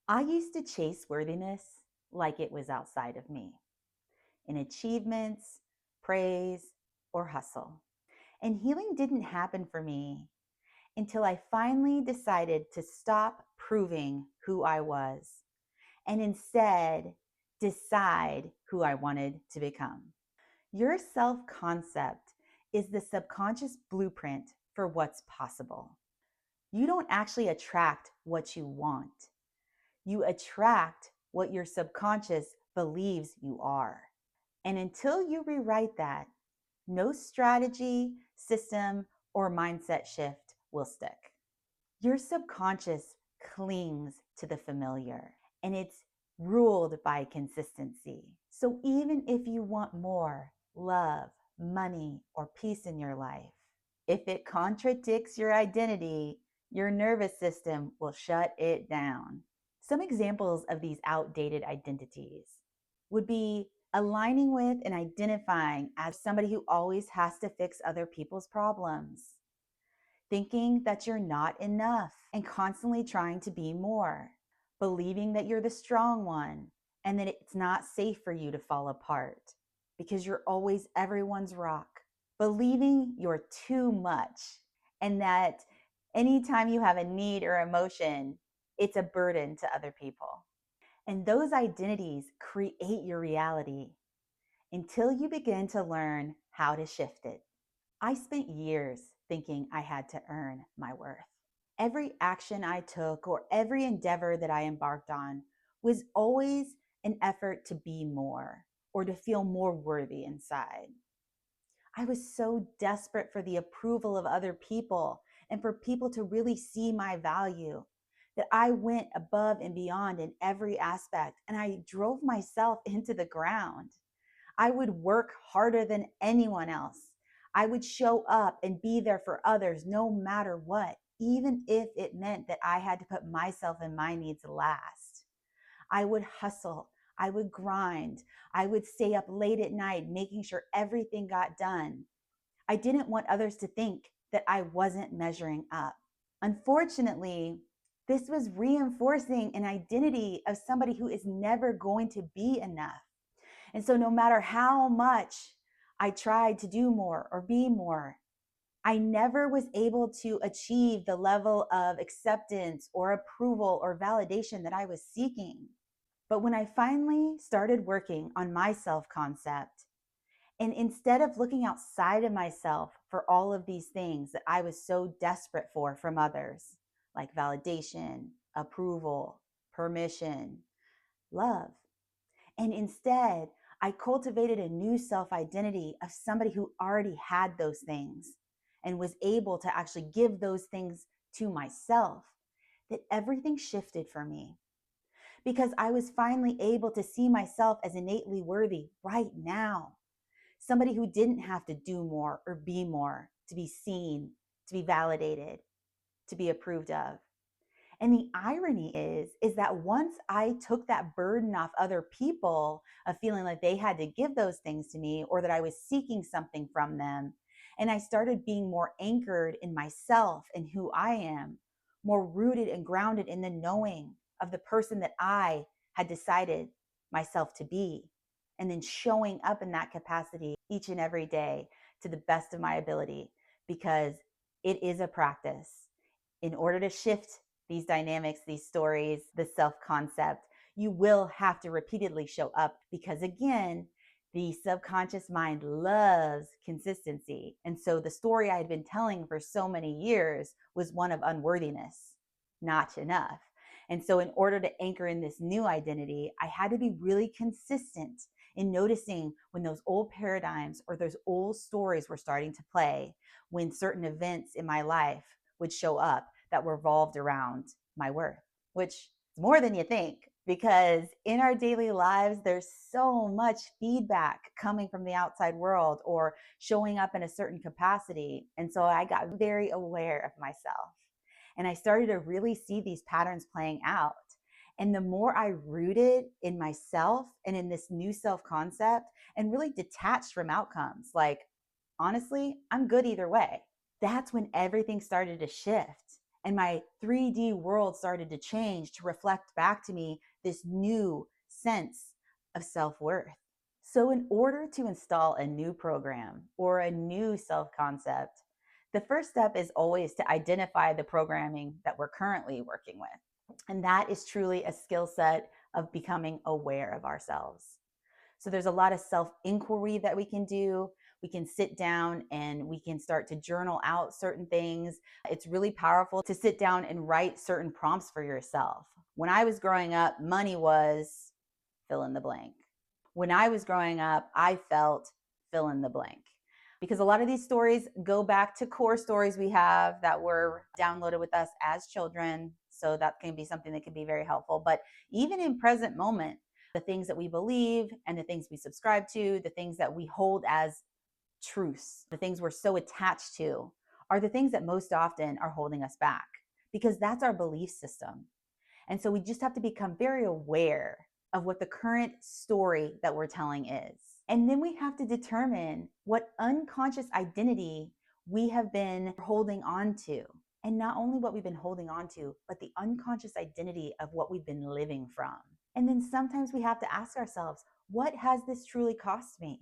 I used to chase worthiness like it was outside of me, in achievements, praise, or hustle. And healing didn't happen for me until I finally decided to stop proving who I was and instead decide who I wanted to become. Your self concept is the subconscious blueprint for what's possible. You don't actually attract what you want. You attract what your subconscious believes you are. And until you rewrite that, no strategy, system, or mindset shift will stick. Your subconscious clings to the familiar and it's ruled by consistency. So even if you want more love, money, or peace in your life, if it contradicts your identity, your nervous system will shut it down. Some examples of these outdated identities would be aligning with and identifying as somebody who always has to fix other people's problems, thinking that you're not enough and constantly trying to be more, believing that you're the strong one and that it's not safe for you to fall apart because you're always everyone's rock, believing you're too much and that anytime you have a need or emotion, it's a burden to other people. And those identities create your reality until you begin to learn how to shift it. I spent years thinking I had to earn my worth. Every action I took or every endeavor that I embarked on was always an effort to be more or to feel more worthy inside. I was so desperate for the approval of other people and for people to really see my value that I went above and beyond in every aspect and I drove myself into the ground. I would work harder than anyone else. I would show up and be there for others no matter what, even if it meant that I had to put myself and my needs last. I would hustle. I would grind. I would stay up late at night making sure everything got done. I didn't want others to think that I wasn't measuring up. Unfortunately, this was reinforcing an identity of somebody who is never going to be enough. And so, no matter how much I tried to do more or be more, I never was able to achieve the level of acceptance or approval or validation that I was seeking. But when I finally started working on my self concept, and instead of looking outside of myself for all of these things that I was so desperate for from others, like validation, approval, permission, love, and instead, I cultivated a new self identity of somebody who already had those things and was able to actually give those things to myself, that everything shifted for me because I was finally able to see myself as innately worthy right now. Somebody who didn't have to do more or be more to be seen, to be validated, to be approved of. And the irony is that once I took that burden off other people of feeling like they had to give those things to me or that I was seeking something from them, and I started being more anchored in myself and who I am, more rooted and grounded in the knowing of the person that I had decided myself to be, and then showing up in that capacity each and every day to the best of my ability, because it is a practice. In order to shift these dynamics, these stories, the self concept, you will have to repeatedly show up because, again, the subconscious mind loves consistency. And so the story I had been telling for so many years was one of unworthiness, not enough. And so, in order to anchor in this new identity, I had to be really consistent in noticing when those old paradigms or those old stories were starting to play, when certain events in my life would show up that revolved around my worth, which is more than you think, because in our daily lives, there's so much feedback coming from the outside world or showing up in a certain capacity. And so I got very aware of myself and I started to really see these patterns playing out. And the more I rooted in myself and in this new self concept and really detached from outcomes, like, honestly, I'm good either way. That's when everything started to shift. And my 3D world started to change to reflect back to me this new sense of self-worth. So, in order to install a new program or a new self concept, the first step is always to identify the programming that we're currently working with. And that is truly a skill set of becoming aware of ourselves. So there's a lot of self inquiry that we can do. We can sit down and we can start to journal out certain things. It's really powerful to sit down and write certain prompts for yourself. When I was growing up, money was fill in the blank. When I was growing up, I felt fill in the blank. Because a lot of these stories go back to core stories we have that were downloaded with us as children. So that can be something that can be very helpful. But even in present moment, the things that we believe and the things we subscribe to, the things that we hold as truths, the things we're so attached to, are the things that most often are holding us back because that's our belief system. And so we just have to become very aware of what the current story that we're telling is. And then we have to determine what unconscious identity we have been holding on to. And not only what we've been holding on to, but the unconscious identity of what we've been living from. And then sometimes we have to ask ourselves, what has this truly cost me?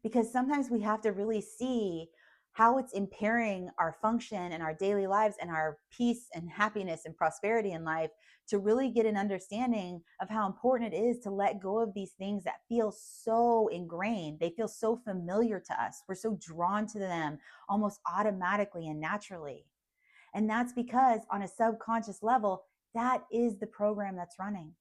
Because sometimes we have to really see how it's impairing our function and our daily lives and our peace and happiness and prosperity in life, to really get an understanding of how important it is to let go of these things that feel so ingrained. They feel so familiar to us. We're so drawn to them almost automatically and naturally. And that's because on a subconscious level, that is the program that's running.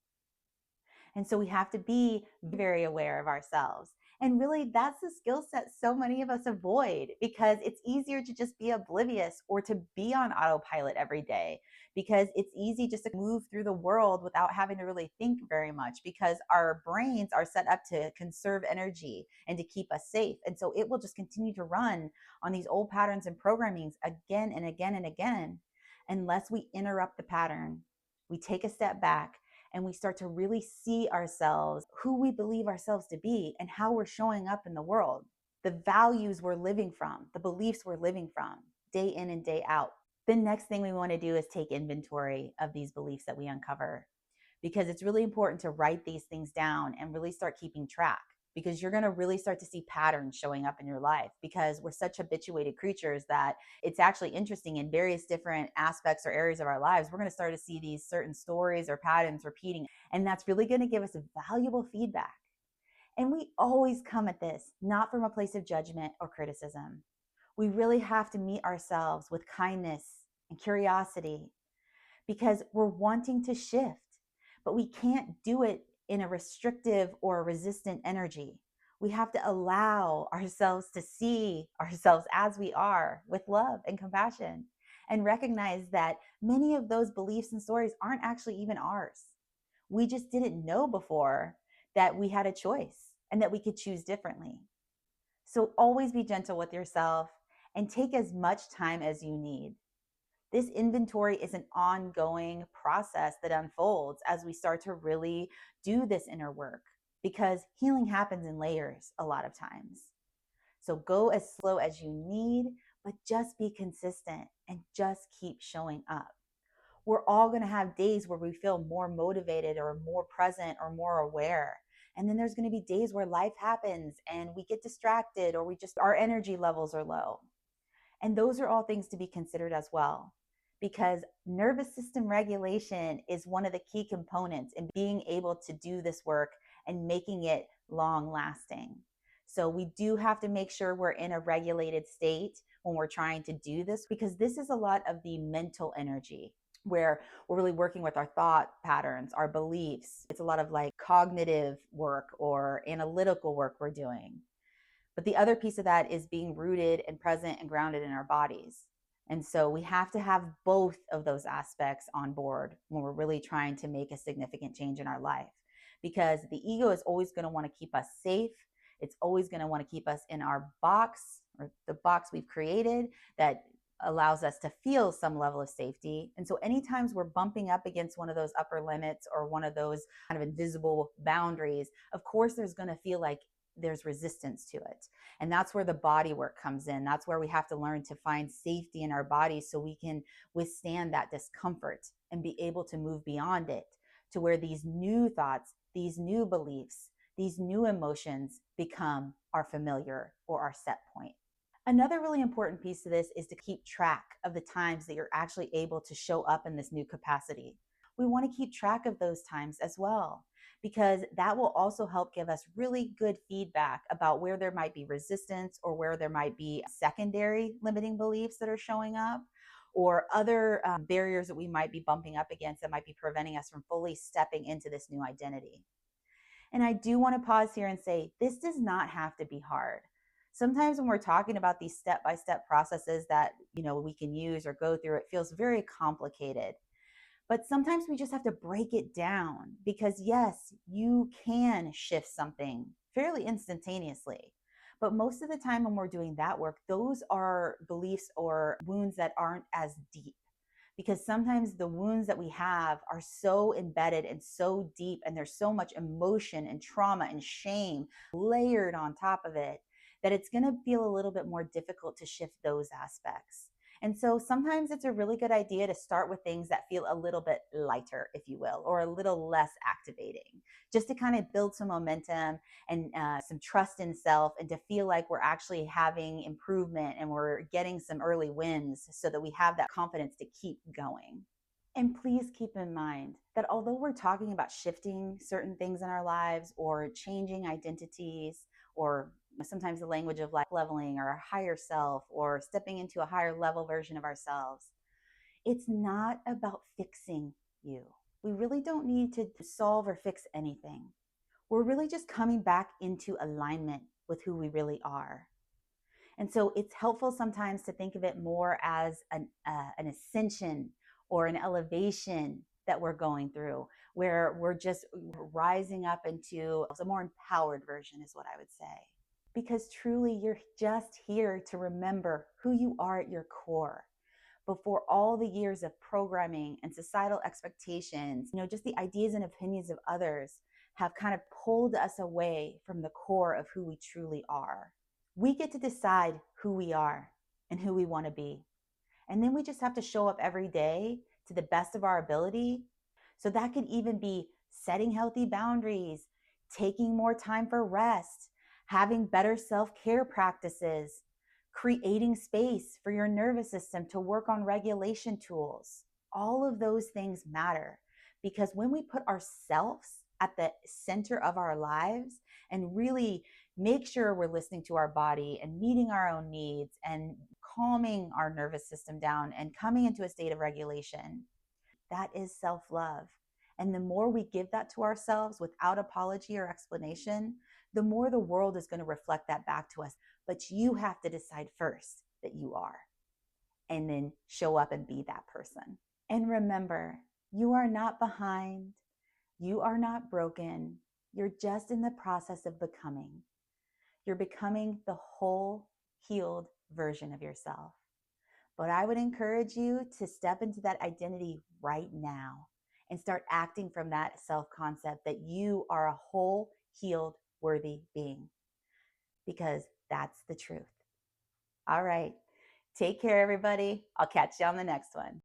And so we have to be very aware of ourselves. And really, that's the skill set so many of us avoid, because it's easier to just be oblivious or to be on autopilot every day, because it's easy just to move through the world without having to really think very much, because our brains are set up to conserve energy and to keep us safe. And so it will just continue to run on these old patterns and programmings again and again and again, unless we interrupt the pattern. We take a step back and we start to really see ourselves, who we believe ourselves to be, and how we're showing up in the world, the values we're living from, the beliefs we're living from day in and day out. The next thing we want to do is take inventory of these beliefs that we uncover, because it's really important to write these things down and really start keeping track, because you're going to really start to see patterns showing up in your life, because we're such habituated creatures that it's actually interesting in various different aspects or areas of our lives. We're going to start to see these certain stories or patterns repeating, and that's really going to give us valuable feedback. And we always come at this not from a place of judgment or criticism. We really have to meet ourselves with kindness and curiosity, because we're wanting to shift, but we can't do it in a restrictive or resistant energy. We have to allow ourselves to see ourselves as we are, with love and compassion, and recognize that many of those beliefs and stories aren't actually even ours. We just didn't know before that we had a choice and that we could choose differently. So always be gentle with yourself and take as much time as you need. This inventory is an ongoing process that unfolds as we start to really do this inner work, because healing happens in layers a lot of times. So go as slow as you need, but just be consistent and just keep showing up. We're all going to have days where we feel more motivated or more present or more aware. And then there's going to be days where life happens and we get distracted, or our energy levels are low. And those are all things to be considered as well, because nervous system regulation is one of the key components in being able to do this work and making it long lasting. So we do have to make sure we're in a regulated state when we're trying to do this, because this is a lot of the mental energy where we're really working with our thought patterns, our beliefs. It's a lot of like cognitive work or analytical work we're doing. But the other piece of that is being rooted and present and grounded in our bodies. And so we have to have both of those aspects on board when we're really trying to make a significant change in our life. Because the ego is always going to want to keep us safe. It's always going to want to keep us in our box, or the box we've created that allows us to feel some level of safety. And so anytime we're bumping up against one of those upper limits or one of those kind of invisible boundaries, of course there's going to feel like there's resistance to it. And that's where the body work comes in. That's where we have to learn to find safety in our bodies so we can withstand that discomfort and be able to move beyond it to where these new thoughts, these new beliefs, these new emotions become our familiar or our set point. Another really important piece to this is to keep track of the times that you're actually able to show up in this new capacity. We want to keep track of those times as well, because that will also help give us really good feedback about where there might be resistance or where there might be secondary limiting beliefs that are showing up, or other barriers that we might be bumping up against that might be preventing us from fully stepping into this new identity. And I do want to pause here and say this does not have to be hard. Sometimes when we're talking about these step-by-step processes that, we can use or go through, it feels very complicated. But sometimes we just have to break it down because yes, you can shift something fairly instantaneously. But most of the time when we're doing that work, those are beliefs or wounds that aren't as deep, because sometimes the wounds that we have are so embedded and so deep, and there's so much emotion and trauma and shame layered on top of it, that it's going to feel a little bit more difficult to shift those aspects. And so sometimes it's a really good idea to start with things that feel a little bit lighter, if you will, or a little less activating, just to kind of build some momentum and some trust in self, and to feel like we're actually having improvement and we're getting some early wins so that we have that confidence to keep going. And please keep in mind that although we're talking about shifting certain things in our lives or changing identities, or sometimes the language of like leveling or a higher self or stepping into a higher level version of ourselves, it's not about fixing you. We really don't need to solve or fix anything. We're really just coming back into alignment with who we really are. And so it's helpful sometimes to think of it more as an ascension or an elevation that we're going through, where we're just rising up into a more empowered version, is what I would say. Because truly, you're just here to remember who you are at your core. Before all the years of programming and societal expectations, just the ideas and opinions of others have kind of pulled us away from the core of who we truly are. We get to decide who we are and who we want to be. And then we just have to show up every day to the best of our ability. So that could even be setting healthy boundaries, taking more time for rest, having better self-care practices, creating space for your nervous system to work on regulation tools. All of those things matter, because when we put ourselves at the center of our lives and really make sure we're listening to our body and meeting our own needs and calming our nervous system down and coming into a state of regulation, that is self-love. And the more we give that to ourselves without apology or explanation, the more the world is going to reflect that back to us. But you have to decide first that you are, and then show up and be that person. And remember, you are not behind. You are not broken. You're just in the process of becoming. You're becoming the whole healed version of yourself. But I would encourage you to step into that identity right now and start acting from that self-concept that you are a whole, healed, worthy being, because that's the truth. All right. Take care, everybody. I'll catch you on the next one.